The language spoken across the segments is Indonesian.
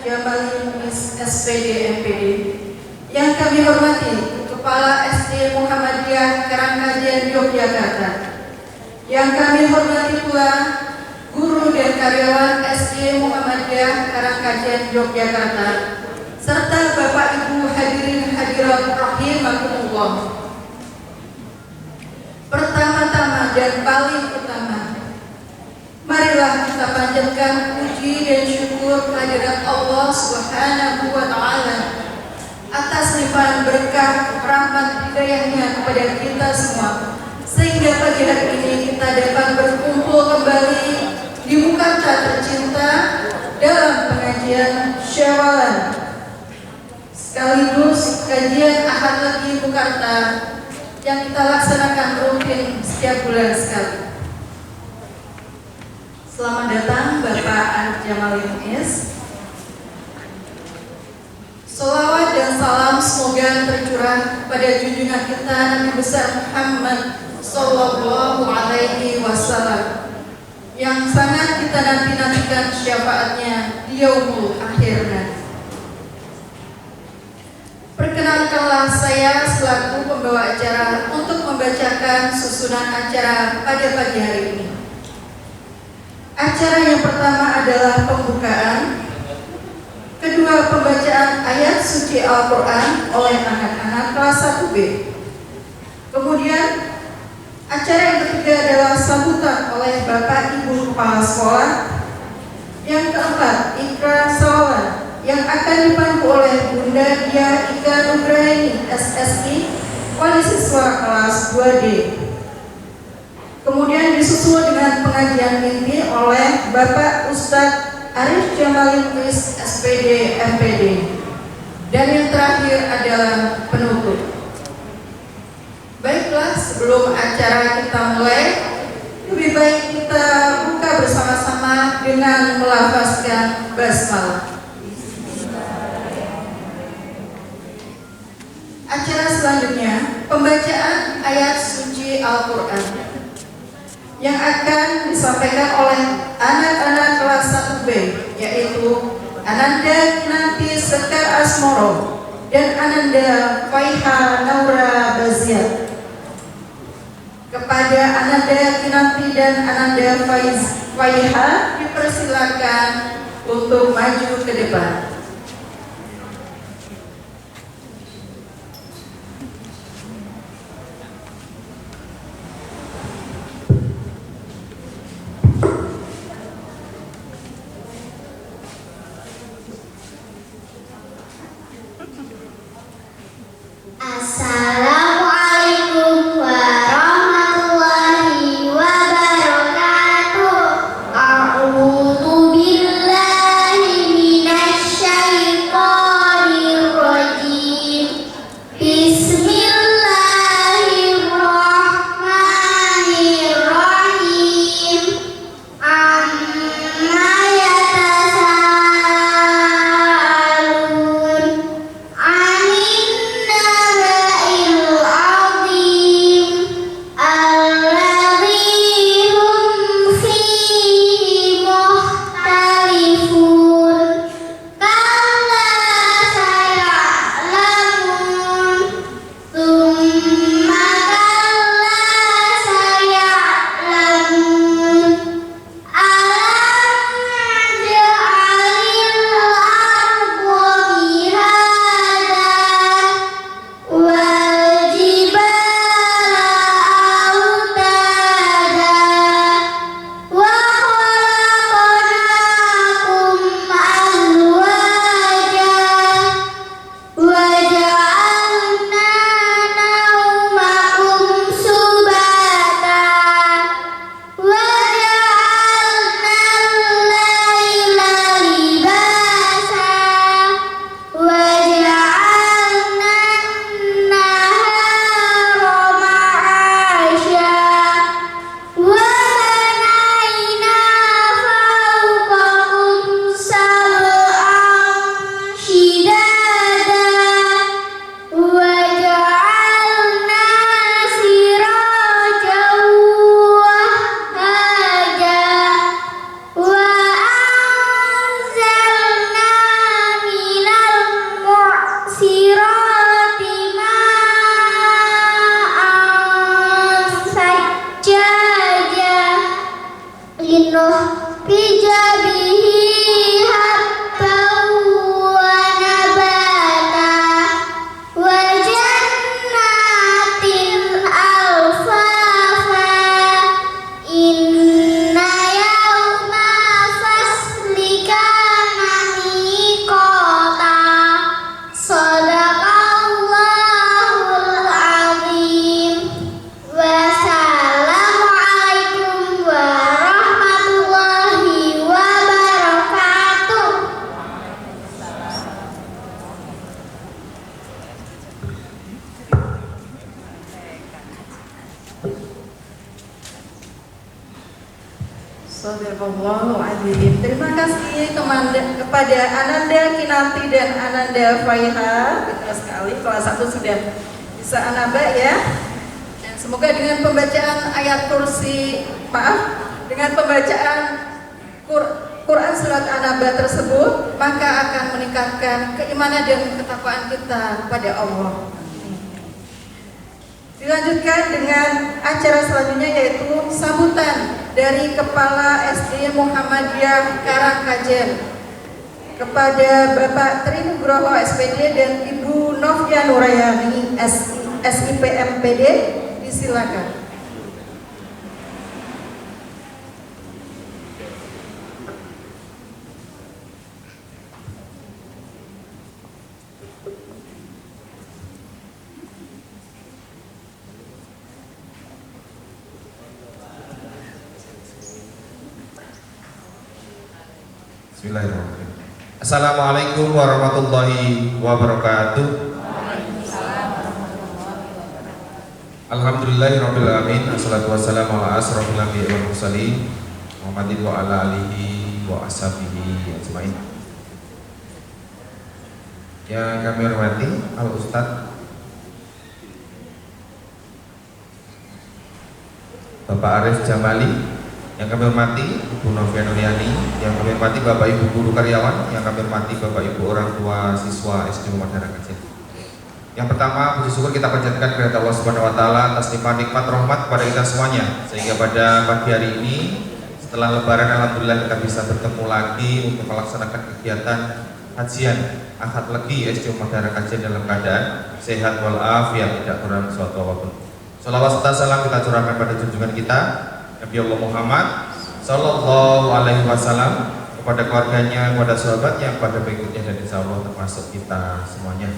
Jamalin SPD MPD. Yang kami hormati Kepala SD Muhammadiyah Karangkajian Yogyakarta. Yang kami hormati pula guru dan karyawan SD Muhammadiyah Karangkajian Yogyakarta, serta Bapak Ibu hadirin hadirat rahimakumullah. Pertama-tama dan paling utama, marilah kita panjatkan puji dan syukur kehadirat Allah Subhanahu wa Ta'ala atas limpahan berkah, rahmat, hidayahnya kepada kita semua, sehingga pagi hari ini kita dapat berkumpul kembali di Mukarta tercinta dalam pengajian Syawalan, sekaligus kajian Ahad Lagi Mukarta yang kita laksanakan rutin setiap bulan sekali. Selamat datang Bapak Arif Jamalin Is. Salawat dan salam semoga tercurah pada junjungan kita Nabi besar Muhammad Sallallahu Alaihi Wasallam yang sangat kita nanti-nantikan syafaatnya di yaumul akhir nanti. Perkenankanlah saya selaku pembawa acara untuk membacakan susunan acara pada pagi hari ini. Acara yang pertama adalah pembukaan, kedua pembacaan ayat suci Al-Quran oleh anak-anak kelas 1B. Kemudian acara yang ketiga adalah sambutan oleh Bapak Ibu Kepala Sekolah. Yang keempat, ikrar sawalan yang akan dipandu oleh Bunda Dia Ika Nugraini SSI, Wali Siswa kelas 2D. Kemudian disusul dengan pengajian inti oleh Bapak Ustadz Arif Jamalin Is SPD MPD. Dan yang terakhir adalah penutup. Baiklah, sebelum acara kita mulai, lebih baik kita buka bersama-sama dengan melafazkan basmalah. Acara selanjutnya, pembacaan ayat suci Al-Quran yang akan disampaikan oleh anak-anak kelas 1B, yaitu Ananda Kinanti Sekar Asmoro dan Ananda Faiha Naura Baziat. Kepada Ananda Kinanti dan Ananda Faiha dipersilakan untuk maju ke depan. Assalamualaikum warahmatullahi wabarakatuh. A'udzu billahi minasy Shadaqallahul-Adzim. Terima kasih kepada Ananda Kinanti dan Ananda Faiha. Betul sekali, kelas 1 sudah bisa anaba ya. Dan semoga dengan pembacaan ayat kursi, dengan pembacaan Quran surat An-Naba tersebut, maka akan meningkatkan keimanan dan ketakwaan kita kepada Allah. Dilanjutkan dengan acara selanjutnya, yaitu sambutan dari Kepala SD Muhammadiyah Karangkajen kepada Bapak Tri Nugroho SPD dan Ibu Novia Nurayani SIP MPD. Disilakan. Bismillahirrahmanirrahim. Assalamualaikum warahmatullahi wabarakatuh. Alhamdulillahirabbil alamin. Wassalatu wassalamu ala asrofil anbiya'i wal mursalin Muhammadin wa ala alihi wa ashabihi ajmain. Yang kami hormati Al Ustadz Bapak Arif Jamali, yang kami hormati Ibu Novia Nurayani, yang kami hormati Bapak Ibu guru karyawan, yang kami hormati Bapak Ibu orang tua siswa SD Muhammad Karangkajen. Yang pertama, puji syukur kita panjatkan kepada Allah Subhanahu wa taala atas nikmat rahmat kepada kita semuanya, sehingga pada pagi hari ini setelah lebaran alhamdulillah kita bisa bertemu lagi untuk melaksanakan kegiatan hajian Ahad Legi SD Muhammad Karangkajen dalam keadaan sehat walafiat, tidak kurang suatu apapun. Shalawat serta salam kita curahkan pada junjungan kita Nabi Allah Muhammad Sallallahu Alaihi Wasallam, kepada keluarganya, kepada sahabatnya, kepada pengikutnya, dan insya Allah termasuk kita semuanya.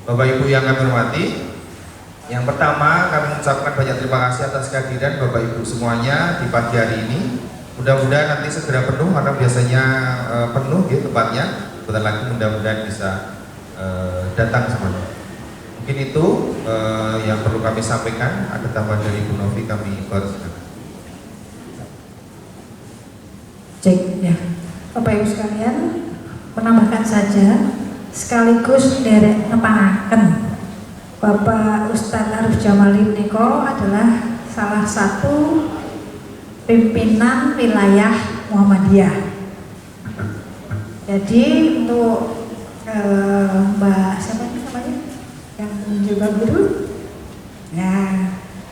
Bapak Ibu yang kami hormati, yang pertama kami mengucapkan banyak terima kasih atas kehadiran Bapak Ibu semuanya di pagi hari ini. Mudah-mudahan nanti segera penuh, karena biasanya penuh gitu tempatnya. Bentar lagi mudah-mudahan bisa datang semuanya. Mungkin itu yang perlu kami sampaikan. Ada tambahan dari Bu Novi, kami persilakan. Cek ya, Bapak Ibu sekalian, menambahkan saja sekaligus derek nepanaken Bapak Ustadz Arif Jamali Niko adalah salah satu pimpinan wilayah Muhammadiyah. Jadi untuk Mbak siapa namanya yang juga guru, ya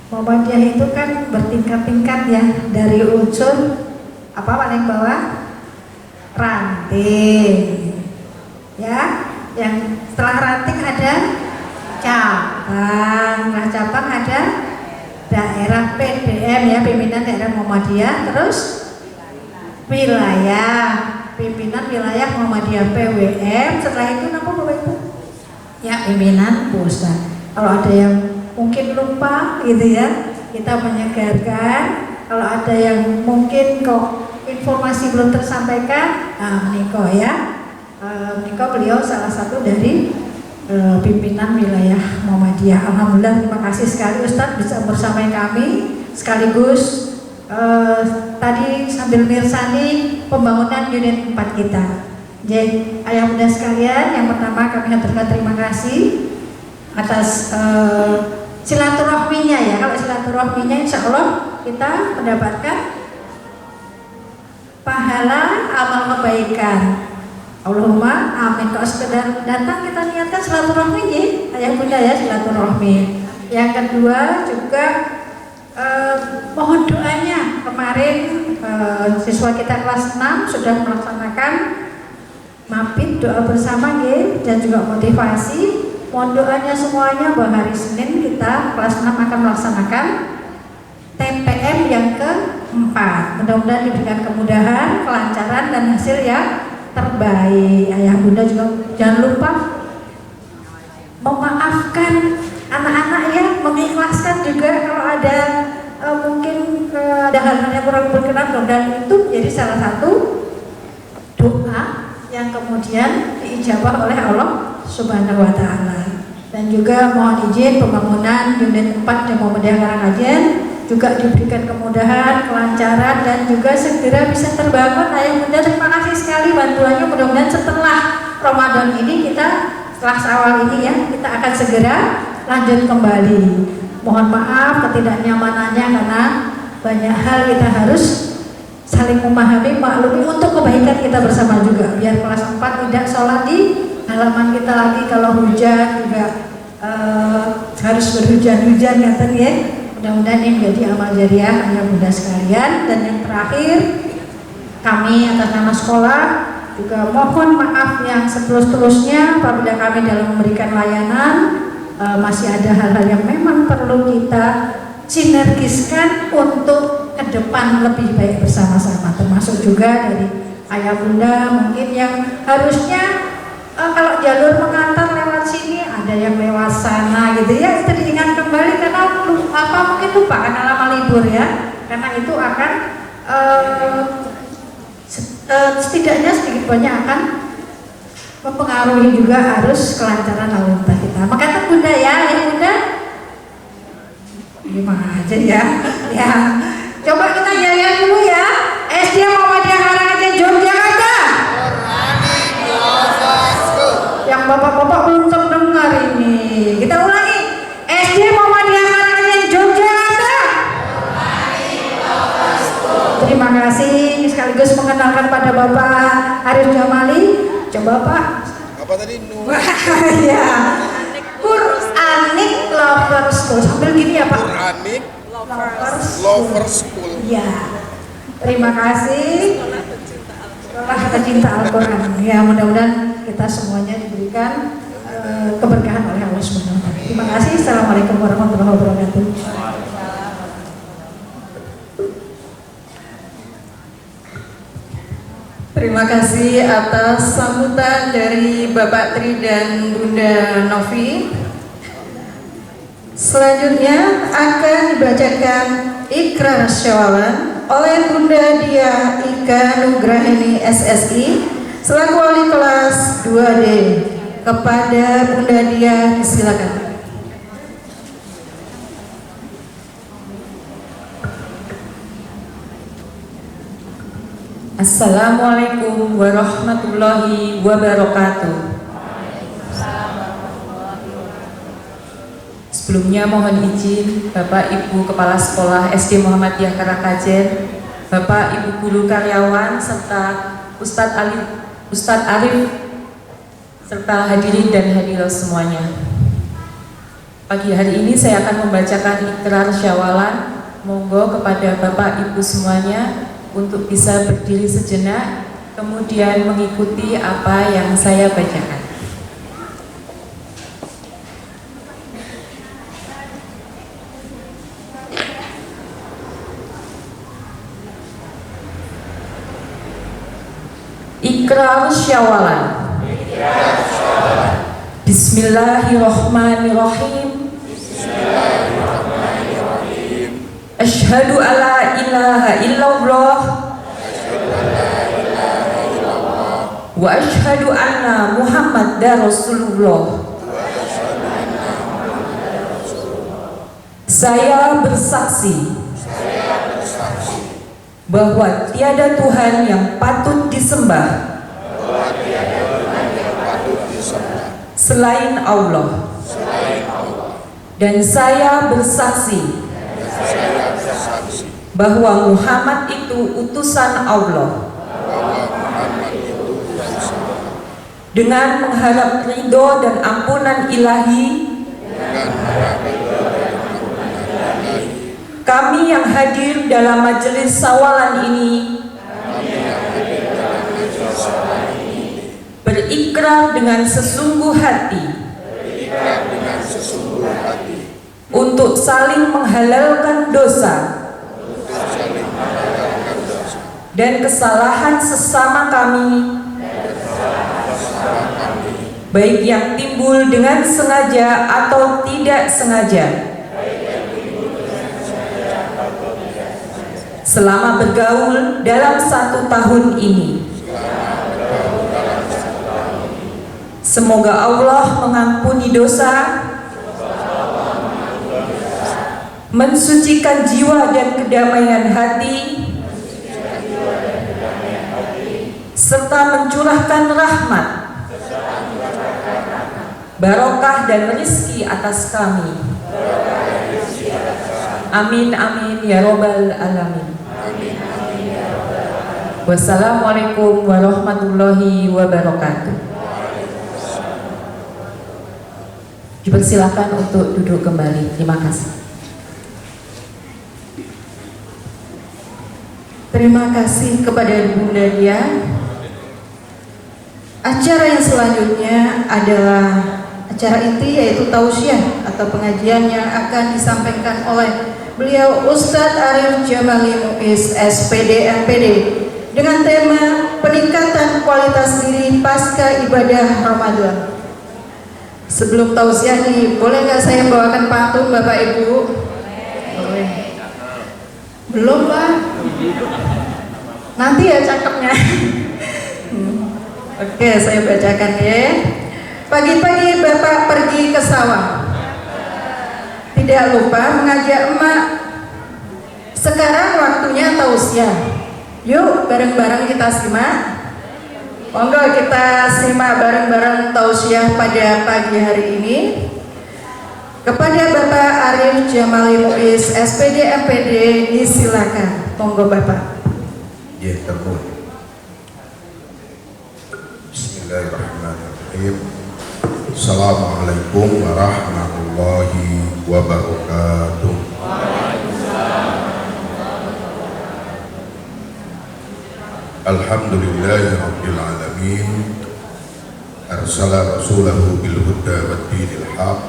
Muhammadiyah itu kan bertingkat-tingkat ya, dari unsur apa paling bawah ranting ya, yang setelah ranting ada cabang, nah cabang ada daerah PDM ya, pimpinan daerah Muhammadiyah, terus wilayah, pimpinan wilayah Muhammadiyah PWM, setelah itu apa Bapak Ibu? Ya pimpinan pusat. Kalau ada yang mungkin lupa gitu ya, kita menyegarkan. Kalau ada yang mungkin kok informasi belum tersampaikan, Niko ya, Niko beliau salah satu dari pimpinan wilayah Muhammadiyah. Alhamdulillah, terima kasih sekali Ustadz bisa bersama kami, sekaligus tadi sambil mirsani pembangunan unit 4 kita. Jadi ayah bunda sekalian, yang pertama kami haturkan terima kasih atas silaturahminya ya. Kalau silaturahminya insya Allah kita mendapatkan pahala amal kebaikan. Allahumma amin. Kalau sekedar datang kita niatkan silaturahmi ya, ayah bunda ya, silaturahmi. Yang kedua juga mohon doanya. Kemarin siswa kita kelas 6 sudah melaksanakan mapit doa bersama ya, dan juga motivasi. Mohon doanya semuanya bahwa hari Senin kita kelas 6 akan melaksanakan TPM yang ke-4. Mudah-mudahan diberikan kemudahan, kelancaran, dan hasil yang terbaik. Ayah bunda juga jangan lupa memaafkan anak-anak ya, mengikhlaskan juga kalau ada mungkin ada hal-hal yang kurang berkenan, dan itu jadi salah satu doa yang kemudian diijabah oleh Allah Subhanahu wa taala. Dan juga mohon izin pembangunan unit 4 di Muhammadiyah Karangkajen juga diberikan kemudahan, kelancaran, dan juga segera bisa terbangun. Ayah bunda terima kasih sekali bantuannya. Mudah-mudahan setelah Ramadan ini setelah Syawal ini ya, kita akan segera lanjut kembali. Mohon maaf ketidaknyamanannya karena banyak hal kita harus saling memahami, maklumi untuk kebaikan kita bersama juga. Biar kelas 4 tidak sholat di halaman kita lagi, kalau hujan juga harus berhujan-hujan ya. Mudah-mudahan ini menjadi amal jariah ayah bunda sekalian. Dan yang terakhir, kami atas nama sekolah juga mohon maaf yang setulus-tulusnya apabila kami dalam memberikan layanan masih ada hal-hal yang memang perlu kita sinergiskan untuk ke depan lebih baik bersama-sama, termasuk juga dari ayah bunda mungkin yang harusnya kalau jalur mengantar lewat sini ada yang lewat sana gitu ya, itu diingat kembali karena mungkin lupa karena lama libur ya, karena itu akan setidaknya sedikit banyak akan mempengaruhi juga arus kelancaran lalu lintas kita. Maka bunda ya bunda gimana aja ya ya coba kita jalan dulu ya. SD Muhammadiyah Karanganyar Yogyakarta. Yang bapak-bapak belum terdengar ini, kita ulangi. SD Muhammadiyah Karanganyar Yogyakarta. Terima kasih, sekaligus mengenalkan pada Bapak Arif Jamali. Coba Pak. Apa tadi? Ya. Quranic Lovers School. Sambil gini ya Pak. Quranic Lovers School. Ya. Terima kasih. Sekolah Pecinta Al-Quran. Ya, mudah-mudahan kita semuanya diberikan keberkahan oleh Allah Subhanahu wa Ta'ala. Terima kasih. Assalamualaikum warahmatullahi wabarakatuh. Terima kasih atas sambutan dari Bapak Tri dan Bunda Novi. Selanjutnya akan dibacakan Ikrar Syawalan oleh Bunda Dia Ika Nugraheni SSI selaku wali kelas 2D. Kepada Bunda Dia disilakan. Assalamualaikum warahmatullahi wabarakatuh. Sebelumnya mohon izin Bapak Ibu Kepala Sekolah SD Muhammadiyah Karanganyar, Bapak Ibu Guru Karyawan, serta Ustadz Arif, serta hadirin dan hadirat semuanya. Pagi hari ini saya akan membacakan Ikrar Syawalan. Monggo kepada Bapak Ibu semuanya untuk bisa berdiri sejenak, kemudian mengikuti apa yang saya bacakan. Ikrar Syawalan. Bismillahirrahmanirrahim. Asyhadu alla ilaha illallah wa asyhadu anna Muhammadar Rasulullah. Saya bersaksi bahwa tiada Tuhan yang patut disembah selain Allah. Dan saya bersaksi bahwa Muhammad itu utusan Allah. Dengan mengharap ridho dan ampunan ilahi, kami yang hadir dalam majelis sawalan ini berikrar dengan sesungguh hati untuk saling menghalalkan dosa dan kesalahan sesama kami, baik yang timbul dengan sengaja atau tidak sengaja, selama bergaul dalam 1 tahun ini. Semoga Allah mengampuni dosa, mensucikan jiwa dan kedamaian hati, serta mencurahkan rahmat, barokah dan rezeki atas kami. Amin amin ya robbal alamin. Wassalamualaikum warahmatullahi wabarakatuh. Dipersilakan untuk duduk kembali. Terima kasih. Terima kasih kepada Bunda Dia. Acara yang selanjutnya adalah acara inti, yaitu tausiah atau pengajian yang akan disampaikan oleh beliau Ustadz Arif Jamali Muiz SPD MPD dengan tema peningkatan kualitas diri pasca ibadah Ramadan. Sebelum tausiah nih, boleh nggak saya bawakan pantun Bapak Ibu? Boleh. Belum Pak? Nanti ya cakepnya. Oke, saya bacakan ya. Pagi-pagi Bapak pergi ke sawah, tidak lupa mengajak emak. Sekarang waktunya tausiah. Yuk bareng-bareng kita simak. Monggo kita simak bareng-bareng tausiah pada pagi hari ini. Kepada Bapak Arif Jamali Muiz SPD MPD, disilakan. Monggo Bapak. Ya, terima. Bismillahirrahmanirrahim. Assalamualaikum warahmatullahi wabarakatuh. Alhamdulillahi rabbil alamin. Arsala rasulahu bil huda wa dinil haq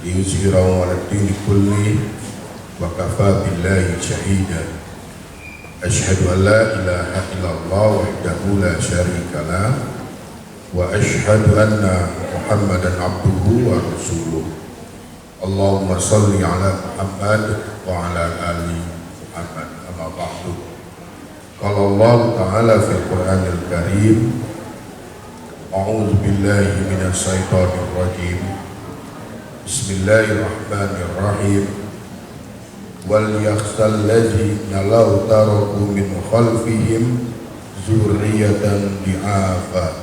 liyuzhirahu 'ala ad-dini kulli wa kafa billahi shahida. Asyhadu an la ilaha illallah wahdahu la syarika lah wa asyhadu anna Muhammadan abduhu wa rasuluh. Allahumma salli ala Muhammad wa ala ali Muhammad. Amma ba'du. Qala Allah Ta'ala fil Qur'anil Karim, a'udzu billahi minasy syaithanir rajim. Bismillahirrahmanirrahim. Wal yakhshal ladzina law taraku min khalfihim dzurriyyatan di'afa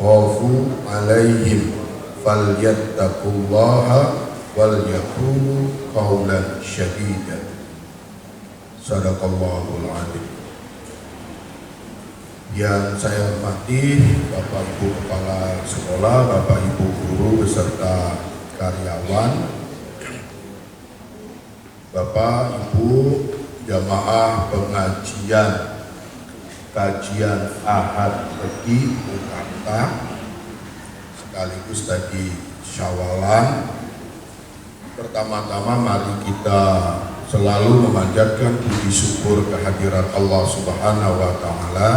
khafu 'alaihim falyattaqullaha wal yaqulu qawlan syadida. Sadaqallahul adzim. Yang saya hormati Bapak Ibu Kepala Sekolah, Bapak Ibu Guru beserta karyawan, Bapak Ibu jamaah pengajian kajian Ahad Pagi Mukarta sekaligus tadi Syawalan. Pertama-tama mari kita selalu memanjatkan puji syukur kehadirat Allah Subhanahu wa Ta'ala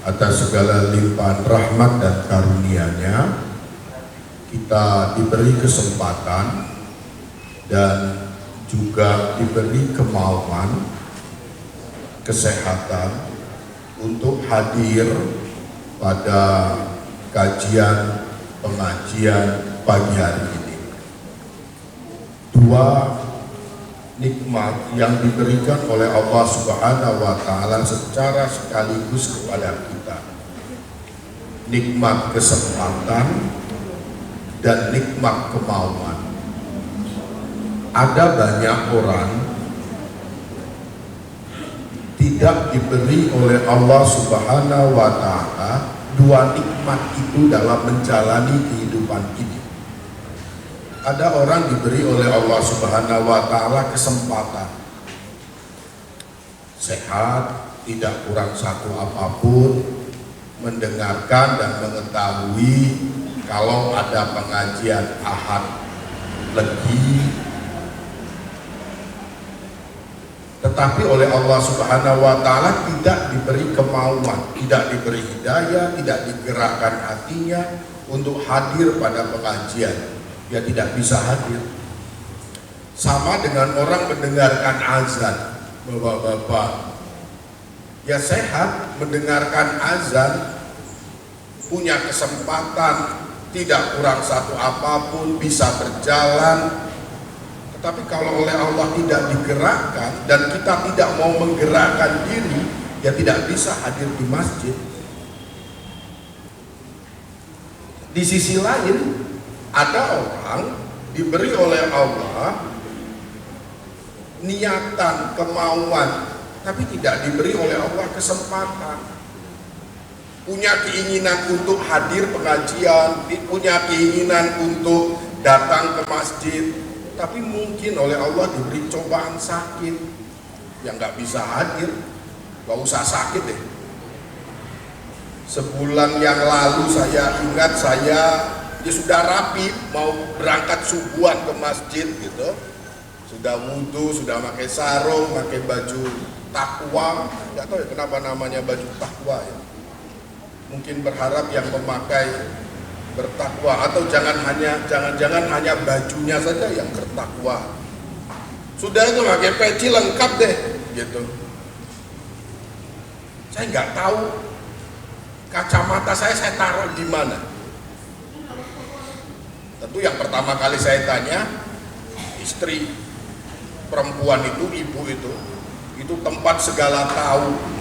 atas segala limpahan rahmat dan karunia-Nya. Kita diberi kesempatan dan juga diberi kemauan, kesehatan untuk hadir pada kajian pengajian pagi hari ini. Dua nikmat yang diberikan oleh Allah Subhanahu wa Ta'ala secara sekaligus kepada kita. Nikmat kesempatan dan nikmat kemauan. Ada banyak orang tidak diberi oleh Allah Subhanahu wa Ta'ala dua nikmat itu dalam menjalani kehidupan ini. Ada orang diberi oleh Allah Subhanahu wa Ta'ala kesempatan sehat, tidak kurang satu apapun, mendengarkan dan mengetahui kalau ada pengajian Ahad Legi. Tetapi oleh Allah Subhanahu wa Ta'ala tidak diberi kemauan, tidak diberi hidayah, tidak digerakkan hatinya untuk hadir pada pengajian. Dia tidak bisa hadir. Sama dengan orang mendengarkan azan, bapak-bapak. Ya sehat mendengarkan azan, punya kesempatan, tidak kurang satu apapun, bisa berjalan. Tapi kalau oleh Allah tidak digerakkan dan kita tidak mau menggerakkan diri, ya tidak bisa hadir di masjid. Di sisi lain, ada orang diberi oleh Allah niatan, kemauan, tapi tidak diberi oleh Allah kesempatan. Punya keinginan untuk hadir pengajian, punya keinginan untuk datang ke masjid, tapi mungkin oleh Allah diberi cobaan sakit yang nggak bisa hadir. Gak usah sakit deh. Sebulan yang lalu saya ingat dia sudah rapi mau berangkat subuhan ke masjid gitu, sudah wudhu, sudah pakai sarung, pakai baju takwa. Nggak tahu ya kenapa namanya baju takwa ya. Mungkin berharap yang memakai bertakwa, atau jangan-jangan hanya bajunya saja yang bertakwa. Sudah itu pakai peci lengkap deh gitu. Saya nggak tahu kacamata saya taruh di mana. Tentu yang pertama kali saya tanya, istri perempuan itu, ibu itu tempat segala tahu.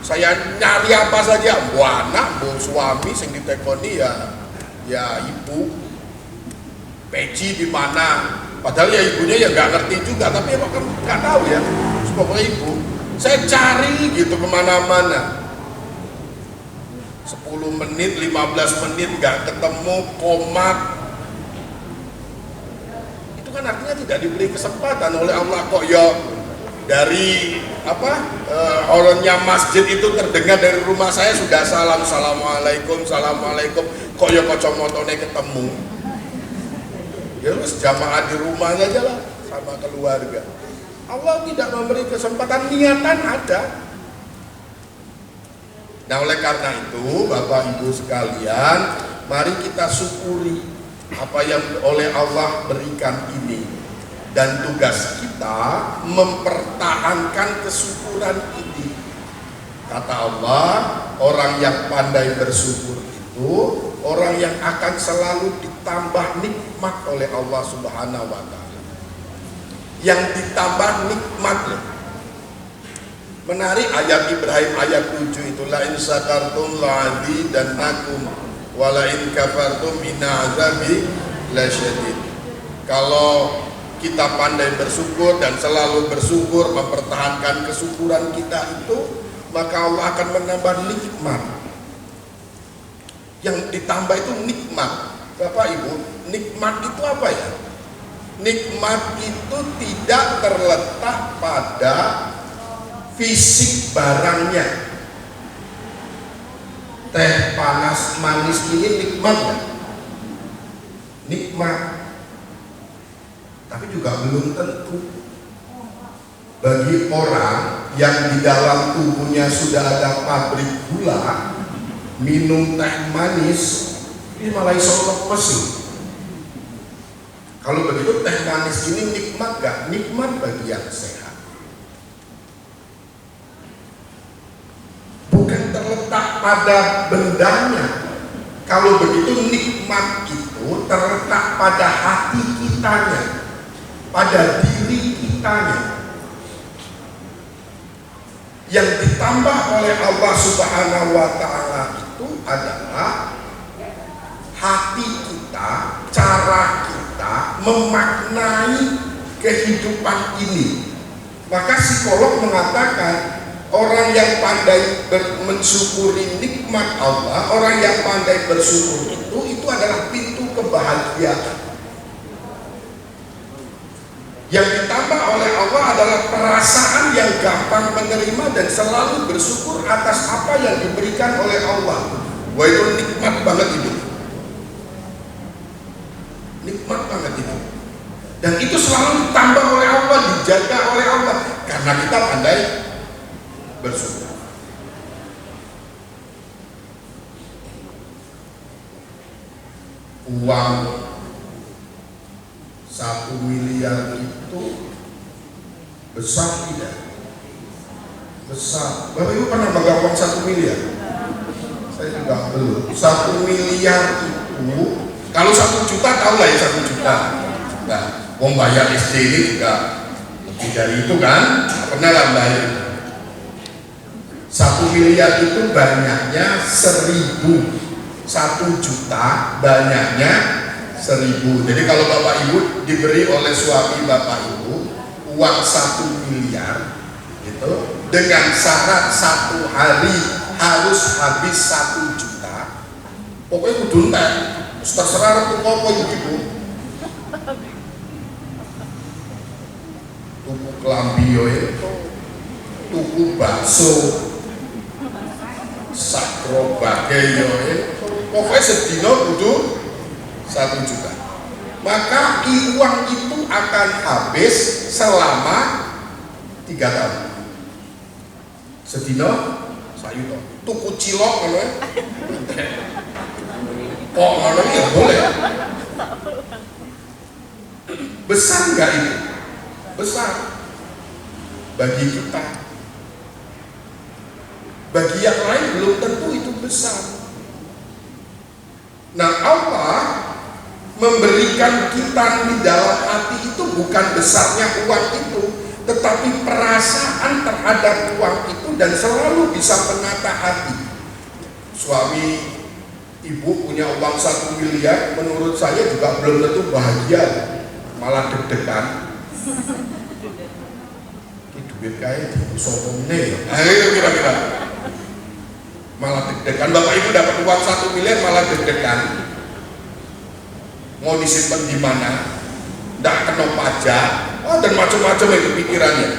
Saya nyari apa saja, bu anak, bu suami, sing ditekoni ya ibu. Peci di mana? Padahal ya ibunya ya nggak ngerti juga, tapi emang nggak tahu ya. Pokoknya ibu. Saya cari gitu kemana-mana, 10 menit, 15 menit nggak ketemu, komat. Itu kan artinya tidak diberi kesempatan oleh Allah. Kok ya dari orangnya masjid itu terdengar dari rumah saya sudah assalamualaikum, kok ya kacamotone ketemu. Ya lu jamaah di rumah saja lah sama keluarga. Allah tidak memberi kesempatan, niatan ada. Nah oleh karena itu Bapak Ibu sekalian, mari kita syukuri apa yang oleh Allah berikan ini. Dan tugas kita mempertahankan kesyukuran ini. Kata Allah, orang yang pandai bersyukur itu orang yang akan selalu ditambah nikmat oleh Allah Subhanahu wa Ta'ala. Yang ditambah nikmat loh. Menarik ayat Ibrahim ayat 7 itu, la in syakartum la'azidannakum wa la in kafartum inna azabi lasyadid. Kalau kita pandai bersyukur dan selalu bersyukur, mempertahankan kesyukuran kita itu, maka Allah akan menambah nikmat. Yang ditambah itu nikmat. Bapak Ibu, nikmat itu apa ya? Nikmat itu tidak terletak pada fisik barangnya. Teh panas manis ini nikmat kan? Nikmat. Tapi juga belum tentu. Bagi orang yang di dalam tubuhnya sudah ada pabrik gula, minum teh manis, ini malah iso lemes. Kalau begitu teh manis ini nikmat gak? Nikmat bagi yang sehat. Bukan terletak pada bendanya. Kalau begitu nikmat itu terletak pada hati kitanya, pada diri kitanya. Yang ditambah oleh Allah Subhanahu wa Ta'ala itu adalah hati kita, cara kita memaknai kehidupan ini. Maka psikolog mengatakan orang yang pandai mensyukuri nikmat Allah, orang yang pandai bersyukur itu adalah pintu kebahagiaan. Yang ditambah oleh Allah adalah perasaan yang gampang menerima dan selalu bersyukur atas apa yang diberikan oleh Allah. Wah, itu nikmat banget itu. Nikmat banget itu. Dan itu selalu ditambah oleh Allah, dijaga oleh Allah, karena kita pandai bersyukur. Uang 1 miliar itu besar tidak? Besar. Bapak Ibu pernah pegang uang 1 miliar? Saya juga belum. 1 miliar itu, kalau 1 juta tahu lah ya 1 juta. Nah, Wong bayar SD ini juga lebih dari itu kan? Pernah nggak bayar? 1 miliar itu banyaknya 1000, 1 juta banyaknya 1000. Jadi kalau bapak ibu diberi oleh suami bapak ibu uang 1 miliar gitu, dengan syarat 1 hari harus habis 1 juta, pokoknya kudu entek, terserah tuh apa ibu. Tuku kelambi tuku bakso, sakrobake pokoknya sedino kudu 1 juta. Maka uang itu akan habis selama 3 tahun. Sedino sayuto tuku cilok ngono kok ngono ya boleh. Besar enggak itu? Besar bagi kita. Bagi yang lain belum tentu itu besar. Nah, Allah memberikan kita di dalam hati itu bukan besarnya uang itu, tetapi perasaan terhadap uang itu, dan selalu bisa menata hati. Suami ibu punya uang 1 miliar, menurut saya juga belum tentu bahagia, malah deg-degan. Ini duit kayak di sopongnya ya, kira-kira malah deg-degan. Bapak ibu dapat uang 1 miliar malah deg-degan, mau disimpan di mana, tidak kena pajak, dan macam-macam itu pikirannya.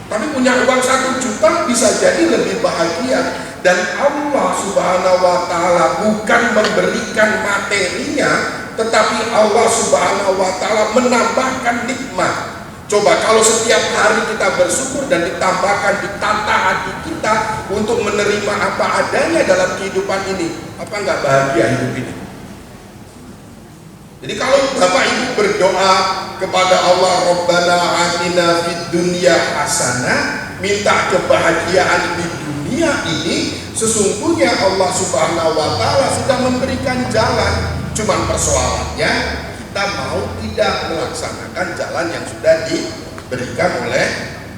Tapi punya uang 1 juta bisa jadi lebih bahagia. Dan Allah Subhanahu wa Ta'ala bukan memberikan materinya, tetapi Allah Subhanahu wa Ta'ala menambahkan nikmat. Coba kalau setiap hari kita bersyukur dan ditambahkan, ditata hati kita untuk menerima apa adanya dalam kehidupan ini, apa enggak bahagia hidup ini? Jadi kalau Bapak Ibu berdoa kepada Allah, Rabbana atina fid dunya hasanah, minta kebahagiaan di dunia ini, sesungguhnya Allah Subhanahu wa Ta'ala sudah memberikan jalan. Cuman persoalannya kita mau tidak melaksanakan jalan yang sudah diberikan oleh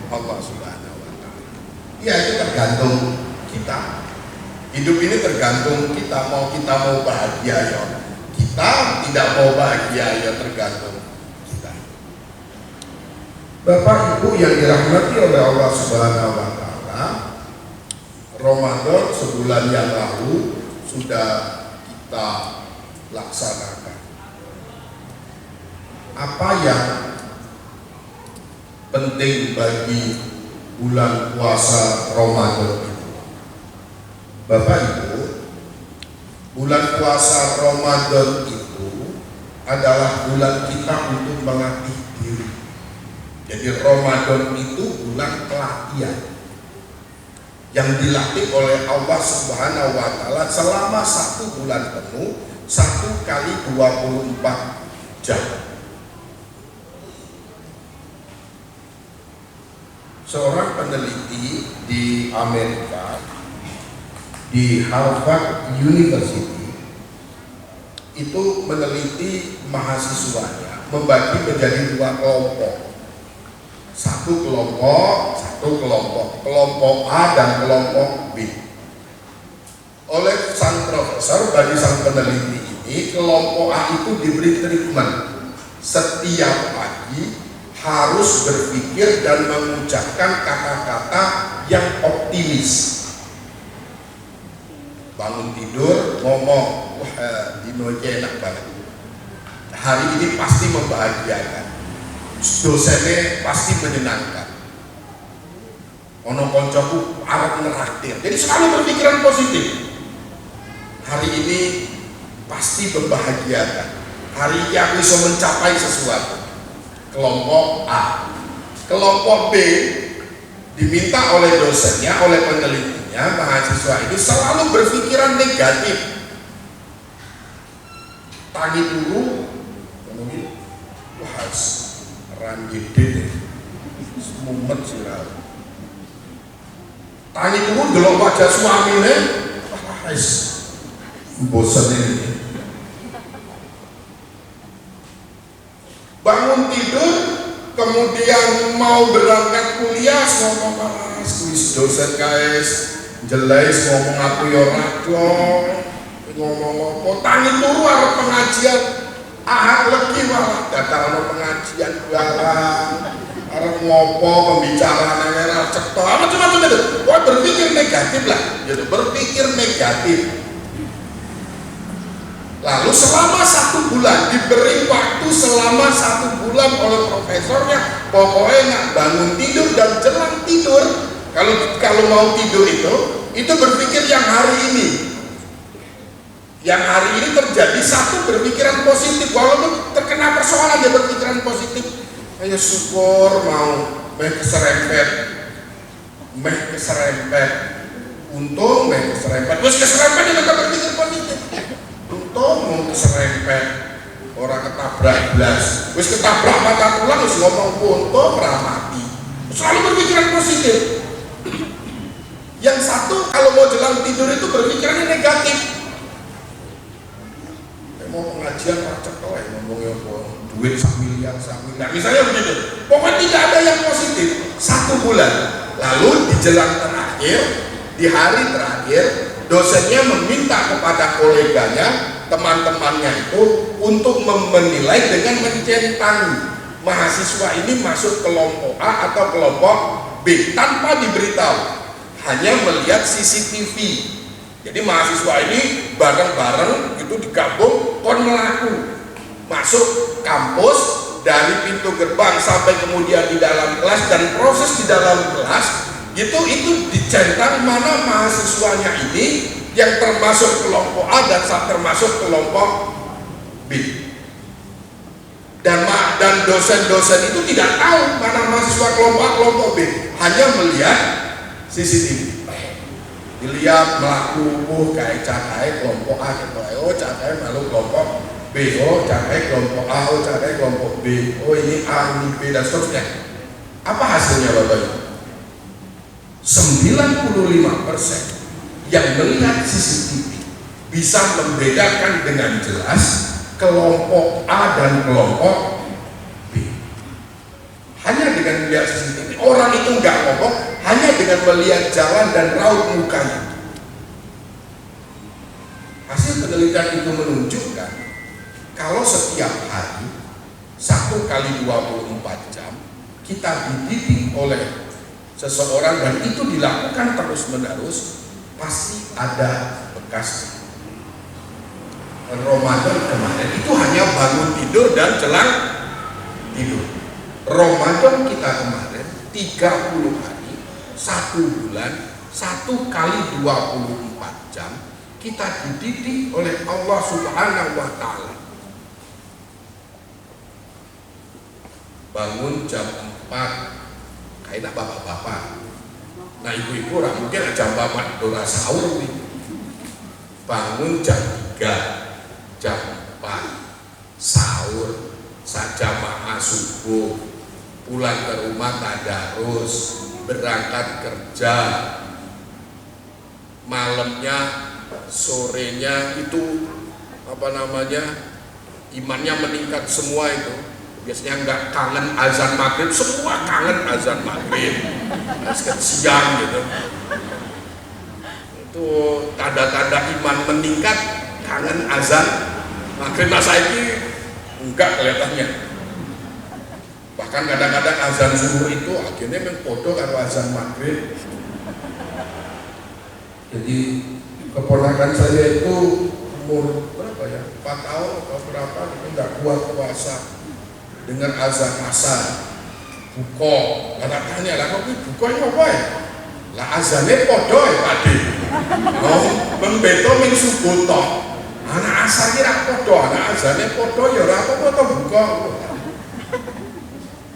Allah Subhanahu wa Ta'ala. Ya, itu tergantung kita. Hidup ini tergantung kita mau bahagia ya. Kita tidak mau bahagia ya, tergantung kita. Bapak Ibu yang dirahmati oleh Allah Subhanahu wa Ta'ala, Ramadan sebulan yang lalu sudah kita laksanakan. Apa yang penting bagi bulan puasa Ramadan itu? Bapak Ibu, bulan puasa Ramadan itu adalah bulan kita untuk melatih diri. Jadi Ramadan itu bulan pelatihan yang dilatih oleh Allah Subhanahu wa Ta'ala selama 1 bulan penuh, 1 kali 24 jam. Seorang peneliti di Amerika, di Harvard University, itu meneliti mahasiswanya, membagi menjadi 2 kelompok. Satu kelompok A dan kelompok B. Oleh sang profesor, bagi sang peneliti ini, kelompok A itu diberi treatment setiap pagi harus berpikir dan mengucapkan kata-kata yang optimis. Bangun tidur ngomong, wah dino enak banget, hari ini pasti membahagiakan, dosennya pasti menyenangkan, ono koncoku arep neraktir. Jadi selalu berpikiran positif. Hari ini pasti membahagiakan, hari ini aku bisa mencapai sesuatu. Kelompok A. Kelompok B diminta oleh dosennya, oleh penelitinya, mahasiswa ini selalu berpikiran negatif. Tangi dulu, kemudian wah ranjide semumet sirah. Tangi dulu delok wajah suamine, wah bosan ini. kemudian mau berangkat kuliah ngomong mas kuis dosen guys jelas ngomong aku ya rajo ngomong apa tangi turu arep pengajian lagi malah datang pengajian barang arep ngopo pembicaraan era cetok macam-macam itu. Wah berpikir negatif lah gitu, berpikir negatif. Lalu selama 1 bulan diberi waktu selama 1 bulan oleh profesornya, pokoknya nggak bangun tidur dan jelang tidur. Kalau mau tidur itu berpikir yang hari ini terjadi satu berpikiran positif, walaupun terkena persoalan dia berpikiran positif. Ayo syukur mau keserempet, untung keserempet, terus keserempet dia tetap berpikir positif. Untung mau keserempet, orang ketabrak blas, wis ketabrak mata tulang, wis ngomong untung ramati. Selalu berpikiran positif. Yang satu kalau mau jelang tidur itu berpikirannya negatif. Mau pengajian macet kok, ngomongnya duit 1 miliar, misalnya begitu. Pokoknya tidak ada yang positif 1 bulan. Lalu di jelang terakhir, di hari terakhir, dosennya meminta kepada koleganya, teman-temannya itu untuk menilai dengan mencentang mahasiswa ini masuk kelompok A atau kelompok B tanpa diberitahu, hanya melihat CCTV. Jadi mahasiswa ini bareng-bareng itu digabung kon melaku masuk kampus dari pintu gerbang sampai kemudian di dalam kelas, dan proses di dalam kelas itu dicentang mana mahasiswanya ini yang termasuk kelompok A dan termasuk kelompok B. Dan dosen-dosen itu tidak tahu mana mahasiswa kelompok A kelompok B, hanya melihat CCTV. Dilihat melaku kayak cakai kelompok A gitu, cakai malu kelompok B, cakai kelompok A, cakai kelompok B, ini A, ini B dan seterusnya. Apa hasilnya Bapak Ibu? 95% yang melihat CCTV bisa membedakan dengan jelas kelompok A dan kelompok B. Hanya dengan melihat CCTV, orang itu nggak ngomong, hanya dengan melihat jalan dan raut mukanya. Hasil penelitian itu menunjukkan kalau setiap hari 1 kali 24 jam kita dididik oleh seseorang dan itu dilakukan terus-menerus, pasti ada bekas. Ramadan kemarin itu hanya bangun tidur dan jelang tidur. Ramadan kita kemarin 30 hari, 1 bulan, 1 kali 24 jam kita dididik oleh Allah Subhanahu wa Ta'ala. Bangun jam 4 kayak bapak-bapak. Nah ibu-ibu orang mungkin jam 4 dora sahur nih. Bangun jam 3, jam 4 sahur, sajamaah subuh, pulang ke rumah tadarus, berangkat kerja, malamnya sorenya itu imannya meningkat semua itu. Biasanya nggak kangen azan maghrib, semua kangen azan maghrib. Siang gitu. Itu tanda-tanda iman meningkat, kangen azan maghrib. Masa ini enggak kelihatannya. Bahkan kadang-kadang azan zuhur itu akhirnya mengpodo karo azan maghrib. Jadi keponakan saya itu umur berapa ya? 4 tahun atau berapa itu nggak kuat puasa. Dengan azan asar, buko, karena tanya lah kok bukonya apa ya? Lah azannya podo ya tadi. Membeto min subuh toh. Anak asar kira podo, anak azannya podo ya apa toh buko.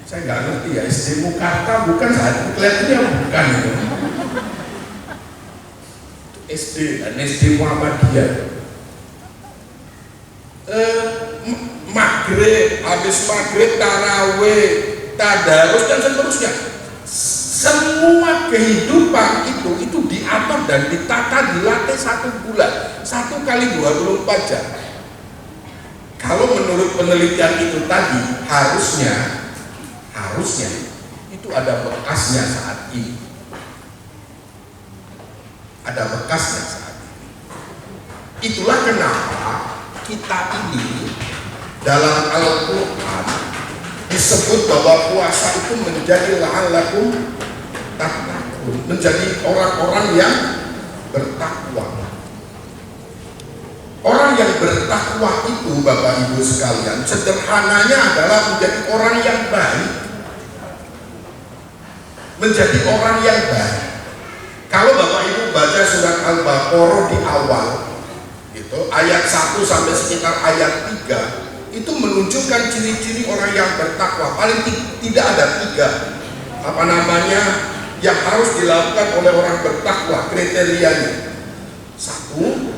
Saya nggak ngerti ya, SD Mukarta bukan, saya kelihatannya bukan itu. SD dan SD Muhammadiyah. Maghrib, habis maghrib tarawih, tadarus dan seterusnya. Semua kehidupan itu diatur dan ditata, dilatih 1 bulan, 1 kali 24 jam. Kalau menurut penelitian itu tadi harusnya seharusnya itu ada bekasnya saat ini. Ada bekasnya saat ini. Itulah kenapa kita ini dalam Al-Quran disebut bahwa puasa itu menjadi la'allakum tattaqun, menjadi orang-orang yang bertakwa. Orang yang bertakwa itu, Bapak Ibu sekalian, sederhananya adalah menjadi orang yang baik. Menjadi orang yang baik. Kalau Bapak Ibu baca surat Al-Baqarah di awal, gitu, ayat 1 sampai sekitar ayat 3, itu menunjukkan ciri-ciri orang yang bertakwa. Paling tidak ada 3 yang harus dilakukan oleh orang bertakwa, kriterianya. 1,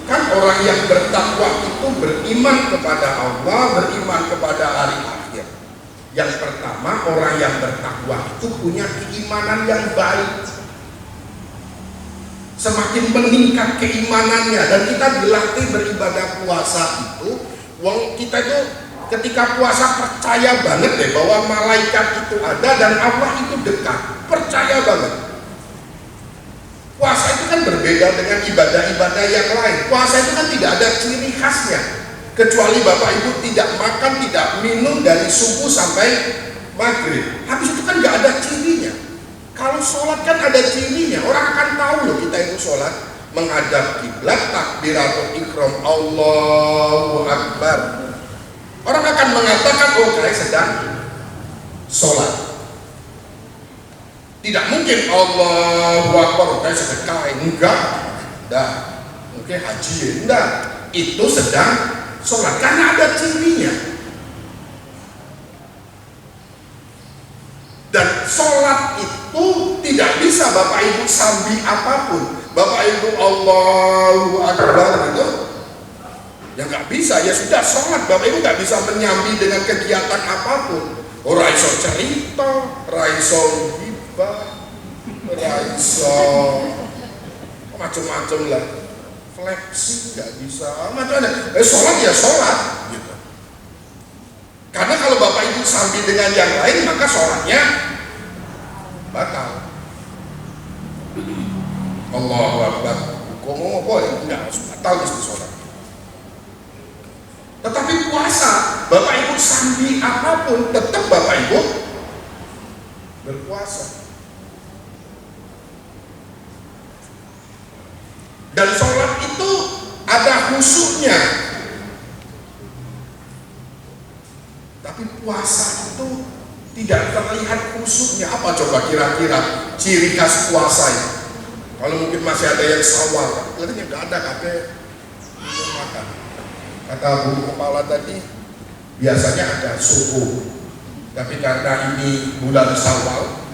kan orang yang bertakwa itu beriman kepada Allah, beriman kepada hari akhir. Yang pertama, orang yang bertakwa itu punya keimanan yang baik. Semakin meningkat keimanannya, dan kita dilatih beribadah puasa itu, kita itu ketika puasa percaya banget deh bahwa malaikat itu ada dan Allah itu dekat. Percaya banget. Puasa itu kan berbeda dengan ibadah-ibadah yang lain. Puasa itu kan tidak ada ciri khasnya, kecuali Bapak Ibu tidak makan, tidak minum dari subuh sampai maghrib. Habis itu kan nggak ada cirinya. Kalau sholat kan ada cirinya. Orang akan tahu loh kita itu sholat menghadap kiblat, takbiratul ihram, Allahu Akbar. Orang akan mengatakan, oh saya sedang sholat. Tidak mungkin Allahu Akbar, kayak sedekah, enggak, mungkin haji, enggak, itu sedang sholat karena ada cirinya. Dan sholat itu tidak bisa Bapak Ibu sambil apapun. Bapak Ibu Allahu Akbar gitu, ya nggak bisa, ya sudah sholat. Bapak Ibu nggak bisa menyambi dengan kegiatan apapun. Raiso cerita, raiso raiso macam-macam lah, fleksi nggak bisa, macam-macam. Sholat ya sholat gitu. Karena kalau Bapak Ibu sambil dengan yang lain, maka sholatnya batal. Allahu Akbar, ngomong apa? Enggak harus batal mesti sholat. Tetapi puasa, Bapak Ibu sambil apapun, tetap Bapak Ibu berpuasa. Dan sholat itu ada khusyuknya. Tapi puasa itu tidak terlihat khusyuknya. Apa coba kira-kira ciri khas puasa ini? Kalau mungkin masih ada yang sawal, kelihatannya nggak ada kakek makan. Kata Bu Kepala tadi, biasanya ada suku. Tapi karena ini bulan Syawal,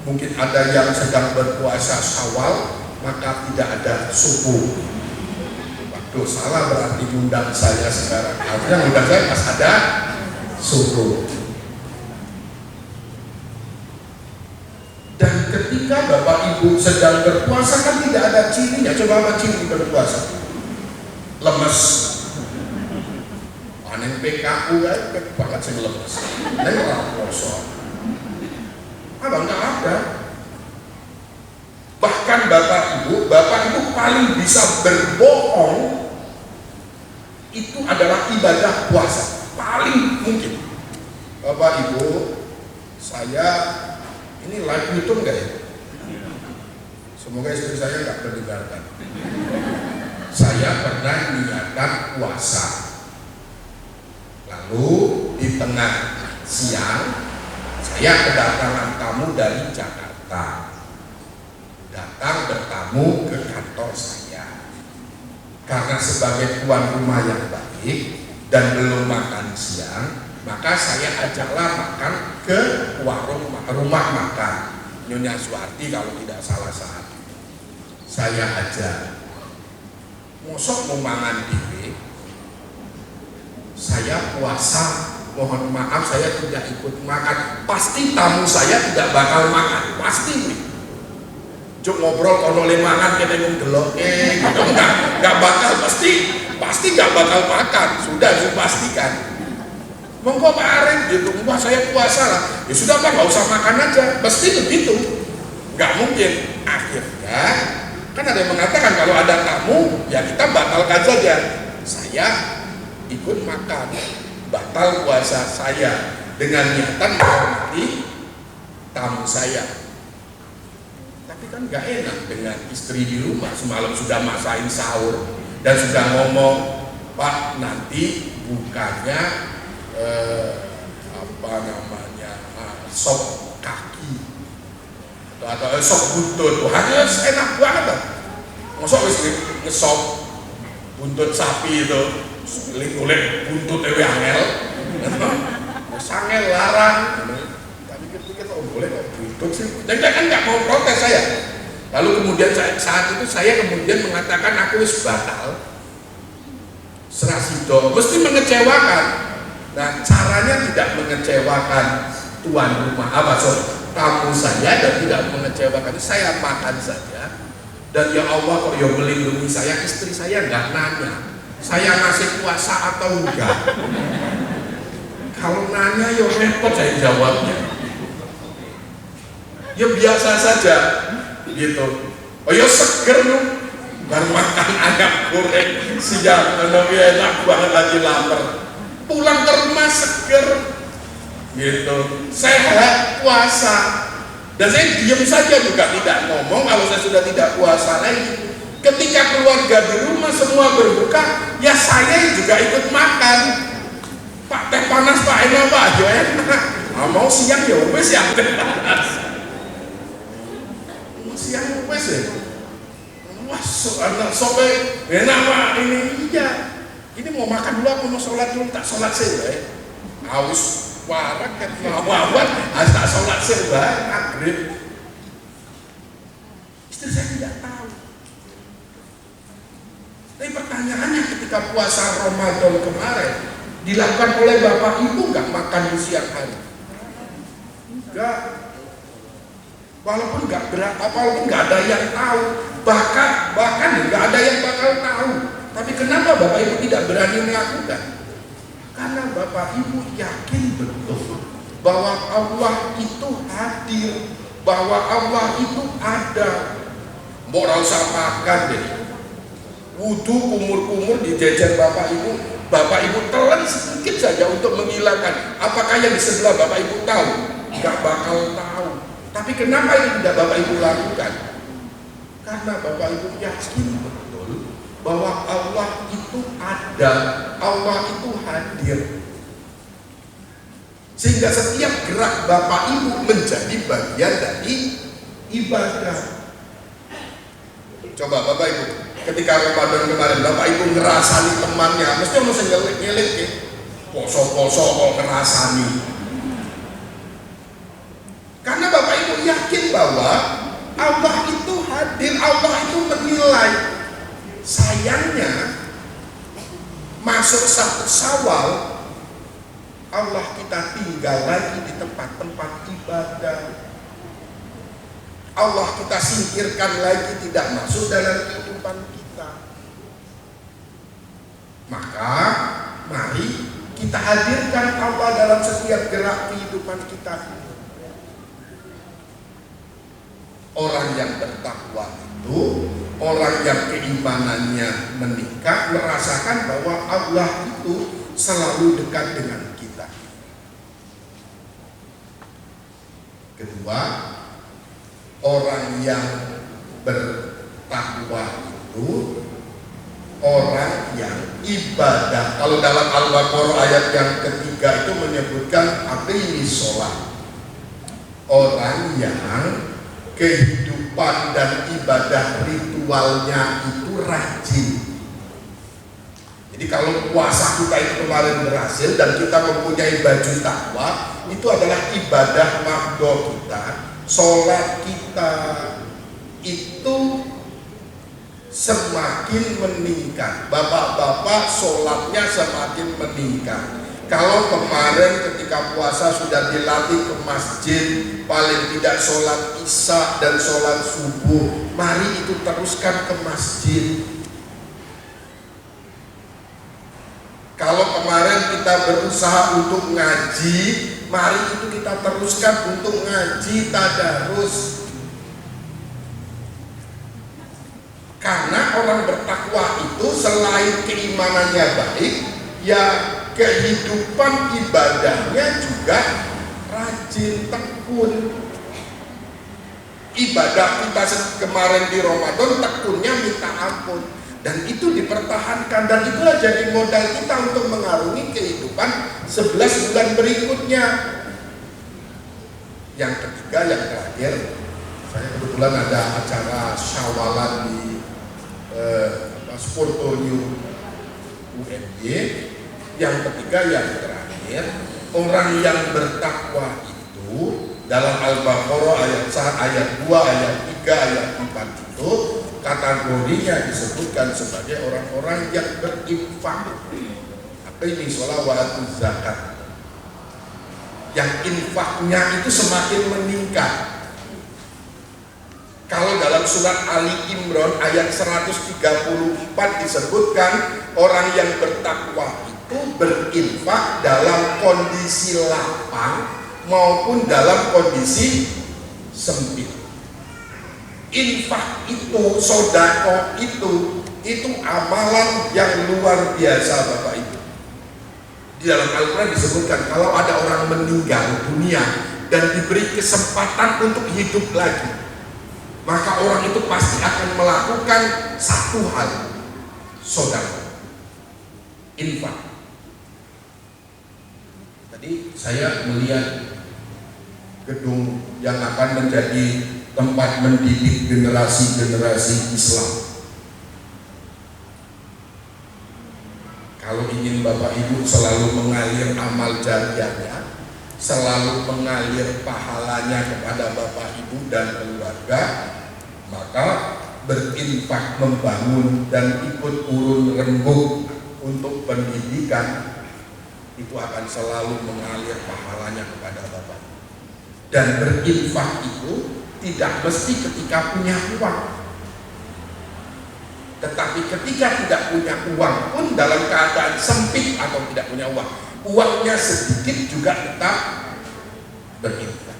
mungkin ada yang sedang berpuasa Syawal, maka tidak ada subuh. Waduh, salah berarti undang saya sekarang. Harusnya undang saya pas ada subuh. Dan ketika Bapak Ibu sedang berpuasa kan tidak ada cirinya. Coba apa ciri berpuasa? Lemes. Aneh PKU ya, banget sih lemes. Dan orang puasa. Abang nggak ada. Bahkan Bapak Ibu paling bisa berbohong itu adalah ibadah puasa. Paling mungkin. Bapak Ibu, saya ini live YouTube enggak ya? Semoga istri saya nggak mendengarkan. Saya pernah niatan puasa. Lalu di tengah siang saya kedatangan tamu dari Jakarta. Datang bertamu ke kantor saya. Karena sebagai tuan rumah yang baik dan belum makan siang, maka saya ajaklah makan ke warung rumah makan Nyonya Suwarti kalau tidak salah saat. Saya ajak. Mosok mau mangan dhewe. Saya puasa, mohon maaf saya tidak ikut makan. Pasti tamu saya tidak bakal makan, pasti nih. Cuk ngobrol kono le mangan kene ngomong deloke gitu, enggak bakal, pasti enggak bakal makan, sudah dipastikan. monggo Pak Arif gitu, wah saya puasa lah, ya sudah Pak nggak usah makan aja, pasti begitu. Nggak mungkin. Akhirnya kan ada yang mengatakan kalau ada tamu ya kita batalkan saja. Saya ikut makan, batal puasa saya dengan niatan menghormati tamu saya. Tapi kan nggak enak dengan istri di rumah semalam sudah masain sahur dan sudah ngomong, Pak nanti bukannya sop kaki atau sop buntut, wah enak banget kan? Masuk wis ngesop buntut sapi itu, kulit buntut ewe angel, sangel larang. Tapi pikir oh boleh kok buntut sih, dan kan nggak mau protes saya. Lalu kemudian saat itu saya kemudian mengatakan aku wis batal. Serasido mesti mengecewakan. Nah caranya tidak mengecewakan tuan rumah tamu saya dan tidak mengecewakan, saya makan saja. Dan ya Allah kok ya melindungi saya, istri saya nggak nanya saya masih puasa atau enggak. Kalau nanya ya repot saya jawabnya. Ya biasa saja gitu. Oh ya seger loh. Baru makan ayam goreng siang, enak banget lagi lapar. Pulang ke rumah seger, gitu. Sehat puasa. Dan saya diam saja juga tidak ngomong kalau saya sudah tidak puasa lagi. Ketika keluarga di rumah semua berbuka, ya saya juga ikut makan. Pak teh panas Pak, enak Pak, ya enak. Mau siang ya wes ya teh panas. Mau siang wes ya. Wah, anak sobe enak Pak ini iya. Ini mau makan dulu aku mau sholat dulu, tak sholat sih ya. Haus warak kan ngawat, tak sholat sih ya. Maghrib. Istri saya tidak tahu. Tapi pertanyaannya ketika puasa Ramadan kemarin dilakukan oleh Bapak Ibu nggak makan di siang hari? Enggak. Walaupun nggak ada yang tahu, bahkan nggak ada yang bakal tahu. Tapi kenapa Bapak Ibu tidak berani melakukan? Karena Bapak Ibu yakin betul bahwa Allah itu hadir, bahwa Allah itu ada. Mau usah makan deh, wudhu kumur-kumur di jajan Bapak Ibu telan sedikit saja untuk menghilangkan. Apakah yang di sebelah Bapak Ibu tahu? Nggak bakal tahu. Tapi kenapa ini tidak Bapak Ibu lakukan? Karena Bapak Ibu yakin betul bahwa Allah itu ada, Allah itu hadir. Sehingga setiap gerak Bapak Ibu menjadi bagian dari ibadah. Coba Bapak Ibu, ketika Ramadan kemarin Bapak Ibu ngerasani temannya, mesti mesti ngelik-ngelik ya. Poso-poso kok ngerasani. Karena Bapak Ibu yakin bahwa Allah itu hadir, Allah itu menilai. Sayangnya masuk satu Syawal Allah kita tinggal lagi di tempat-tempat ibadah. Allah kita singkirkan lagi, tidak masuk dalam kehidupan kita. Maka mari kita hadirkan Allah dalam setiap gerak kehidupan kita. Orang yang bertakwa itu orang yang keimanannya meningkat, merasakan bahwa Allah itu selalu dekat dengan kita. Kedua, orang yang bertakwa itu orang yang ibadah. Kalau dalam Al-Baqarah ayat yang ketiga itu menyebutkan aqimis sholat. Orang yang kehidupan dan ibadah ritualnya itu rajin. Jadi kalau puasa kita itu kemarin berhasil dan kita mempunyai baju takwa, itu adalah ibadah makdo kita. Sholat kita itu semakin meningkat. Bapak-bapak sholatnya semakin meningkat. Kalau kemarin ketika puasa sudah dilatih ke masjid, paling tidak sholat isya dan sholat subuh, mari itu teruskan ke masjid. Kalau kemarin kita kita berusaha untuk ngaji, mari itu kita teruskan untuk ngaji tadarus. Karena orang bertakwa itu selain keimanannya baik, ya kehidupan ibadahnya juga rajin, tekun. Ibadah kita kemarin di Ramadan tekunnya minta ampun, dan itu dipertahankan, dan itulah jadi modal kita untuk mengarungi kehidupan 11 bulan berikutnya. Yang ketiga, yang terakhir, saya kebetulan ada acara syawalan di Sportorium UMY. Yang ketiga, yang terakhir, orang yang bertakwa itu dalam Al-Baqarah ayat 2, ayat 3, ayat 4 itu kategorinya disebutkan sebagai orang-orang yang berinfak. Apa ini? Sholawatu zakat. Yang infaknya itu semakin meningkat. Kalau dalam surat Ali Imran ayat 134 disebutkan orang yang bertakwa itu berinfak dalam kondisi lapang maupun dalam kondisi sempit. Infak itu, sodako itu amalan yang luar biasa Bapak Ibu. Di dalam Al-Quran disebutkan kalau ada orang meninggal dunia dan diberi kesempatan untuk hidup lagi, maka orang itu pasti akan melakukan satu hal, sodako, infak. Tadi saya melihat gedung yang akan menjadi tempat mendidik generasi-generasi Islam. Kalau ingin Bapak Ibu selalu mengalir amal jariahnya, selalu mengalir pahalanya kepada Bapak Ibu dan keluarga, maka berinfak membangun dan ikut urun rembuk untuk pendidikan itu akan selalu mengalir pahalanya kepada Bapak. Dan berinfak itu tidak mesti ketika punya uang, tetapi ketika tidak punya uang pun dalam keadaan sempit atau tidak punya uang, uangnya sedikit juga tetap berinfak.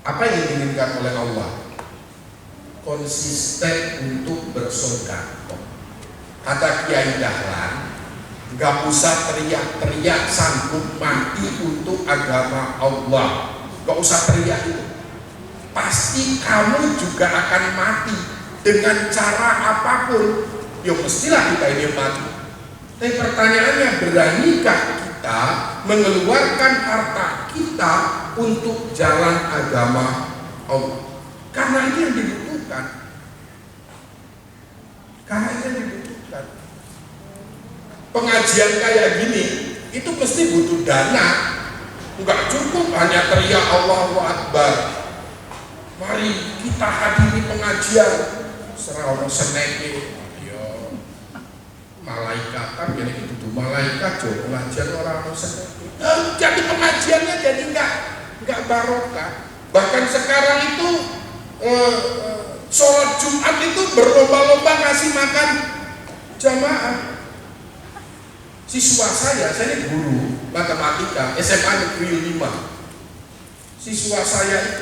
Apa yang diinginkan oleh Allah? Konsisten untuk bersedekah. Kata Kiai Dahlan, nggak usah teriak-teriak sanggup mati untuk agama Allah. Nggak usah teriak itu. Pasti kamu juga akan mati dengan cara apapun. Ya mestilah kita ini mati. Tapi pertanyaannya, beranikah kita mengeluarkan harta kita untuk jalan agama Allah? Karena ini yang dibutuhkan. Pengajian kayak gini itu pasti butuh dana. Enggak cukup hanya teriak Allahu Akbar. Mari kita hadiri pengajian. Serawon seneke. Malaikat kan jadi itu malaikat jo pengajian orang seneke. Jadi pengajiannya jadi enggak barokah. Bahkan sekarang itu sholat Jumat itu berlomba-lomba ngasih makan jamaah. Siswa saya ini guru matematika SMA Negeri 5. Siswa saya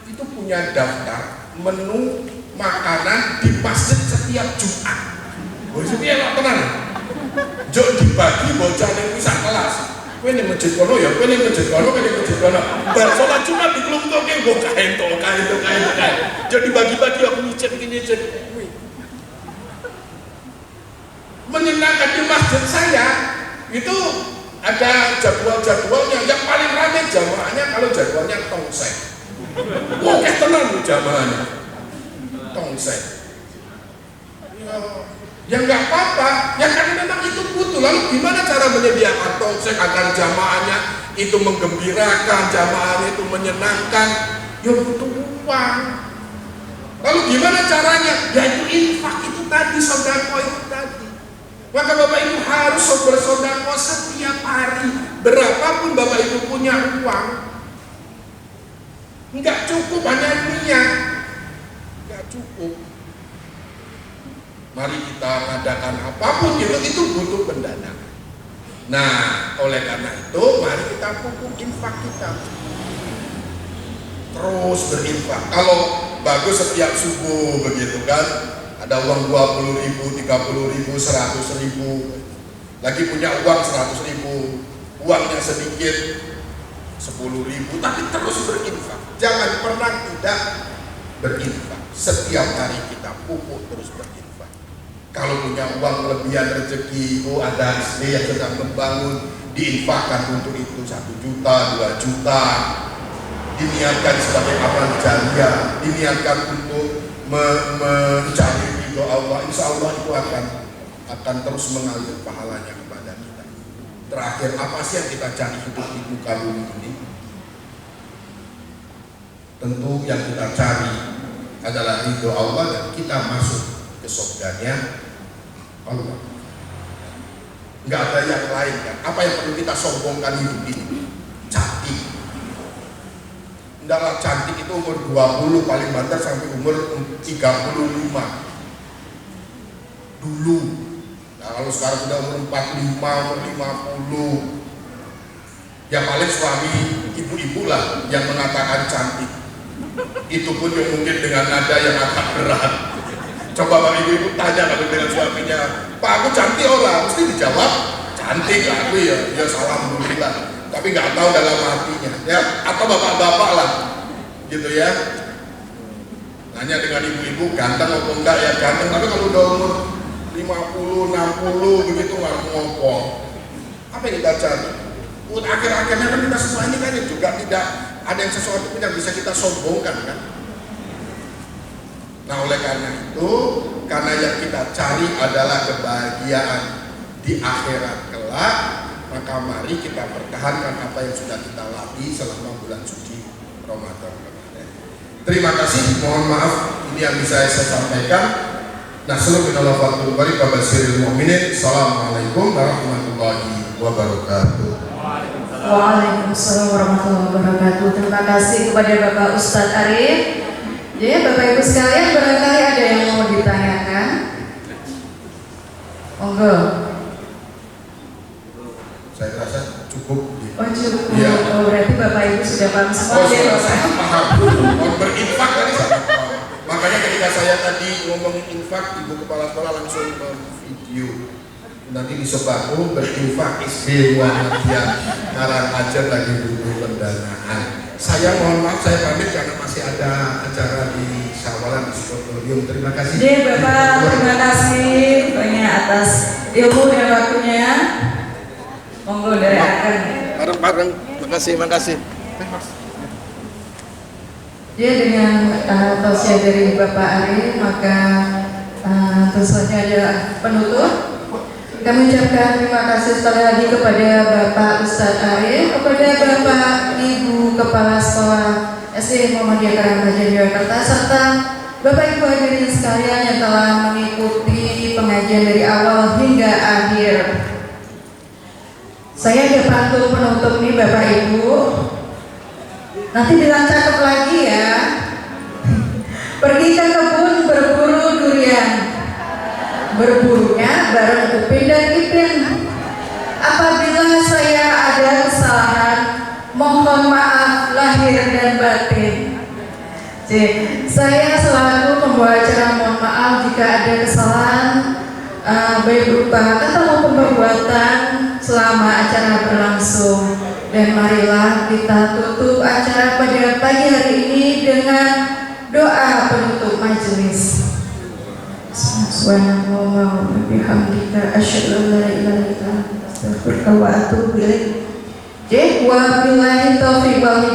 itu punya daftar menu makanan di masjid setiap Jumat. Wis piye kok tenan? Jok dibagi bocah ning wisah kelas. Kowe ning masjid kono ya, kowe ning masjid kono, kowe ning masjid kono. Bar salat Jumat diklungkoke mbok kae. Jok dibagi-bagi aku nyicip iki nyicip. Menyenangkan di masjid saya itu ada jadwal-jadwalnya. Yang paling ramai jamaahnya kalau jadwalnya tongseng. Oke tenang jamaahnya tongseng. Ya nggak apa-apa. Ya karena memang itu butuh. Lalu gimana cara menyediakan tongseng agar jamaahnya itu menggembirakan, jamaahnya itu menyenangkan? Ya butuh uang. Lalu gimana caranya? Yaitu infak itu tadi, sedekah itu tadi. Maka Bapak Ibu harus bersedekah setiap hari. Berapapun Bapak Ibu punya uang, enggak cukup hanya niat, enggak cukup. Mari kita mengadakan apapun itu butuh pendanaan. Nah, oleh karena itu mari kita pupuk infak kita. Terus berinfak. Kalau bagus setiap subuh begitu kan, ada uang 20.000, 30.000, 100.000, lagi punya uang 100.000, uangnya sedikit 10.000, tapi terus berinfak. Jangan pernah tidak berinfak. Setiap hari kita pupuk terus berinfak. Kalau punya uang kelebihan rezeki, ada SD yang sedang membangun, diinfakkan untuk itu 1 juta, 2 juta. Diniatkan sebagai amal jariah, diniatkan untuk mencari ridho Allah. Insya Allah itu akan terus mengalir pahalanya kepada kita. Terakhir, apa sih yang kita cari hidup di muka bumi ini? Tentu yang kita cari adalah ridho Allah dan kita masuk ke surganya Allah. Nggak ada yang lain kan? Apa yang perlu kita sombongkan hidup ini? Cantik. Tidaklah cantik itu umur 20 paling banter sampai umur 35 dulu. Nah, kalau sekarang sudah umur 45, umur 50, ya paling suami ibu-ibu lah yang mengatakan cantik. Itu pun yang mungkin dengan nada yang agak berat. Coba bang ibu-ibu tanya kalau dengan suaminya, Pak aku cantik orang, mesti dijawab cantik lah aku ya alhamdulillah. Tapi nggak tahu dalam hatinya, ya atau bapak-bapak lah, gitu ya. Nanya dengan ibu-ibu ganteng atau enggak ya ganteng, tapi kalau udah umur 50, 60 begitu nggak ngomong. Apa yang kita cari? Akhir-akhirnya kan kita semua ini kan juga tidak ada yang sesuatu pun yang bisa kita sombongkan kan. Nah oleh karena itu, karena yang kita cari adalah kebahagiaan di akhirat kelak, maka mari kita pertahankan apa yang sudah kita latih selama bulan suci Ramadan kemarin. Terima kasih, mohon maaf ini yang bisa saya sampaikan. Nasrul minallah fatul barik wa basiril mu'minin. Assalamualaikum warahmatullahi wabarakatuh. Waalaikumsalam warahmatullahi wabarakatuh. Terima kasih kepada Bapak Ustadz Arif. Jadi Bapak Ibu sekalian, barangkali ada yang mau ditanyakan? Monggo. Saya rasa cukup. Oh cukup. Ya. Oh, berarti Bapak Ibu sudah paham semua ya Bapak. Sangat paham. Mau berinfak tadi sangat paham. Makanya ketika saya tadi ngomongin infak, ibu kepala sekolah langsung video. Nanti di Sebaku berinfak SD Muhammadiyah Karangkajer lagi butuh pendanaan. Saya mohon maaf saya pamit karena masih ada acara di Syawalan di Sportorium. Terima kasih. Jadi Bapak terima kasih banyak atas ilmu dan waktunya. Monggo dari akan. Bareng-bareng. Makasih. Jadi dengan tausiah dari Bapak Arif, maka tentu saja ada penutup. Kami ucapkan terima kasih sekali lagi kepada Bapak Ustadz Arif, kepada Bapak Ibu Kepala Sekolah SD Muhammadiyah Karangkajer Jakarta, serta Bapak Ibu hadirin sekalian yang telah mengikuti pengajian dari awal hingga akhir. Saya ada pantun penutup nih Bapak Ibu. Nanti bilang cakep lagi ya. Pergi ke kebun berburu durian. Berburunya bareng Upin dan Ipin. Apabila saya ada kesalahan, mohon maaf lahir dan batin. Jadi, saya selalu membawa acara mohon maaf jika ada kesalahan, baik berupa kata maupun perbuatan selama acara berlangsung. Dan marilah kita tutup acara pada pagi hari ini dengan doa penutup majelis. Subhanallah wa bihamdika asyhadu an la ilaha illa anta astaghfiruka wa atubu ilaik. Wa billahi taufiq wal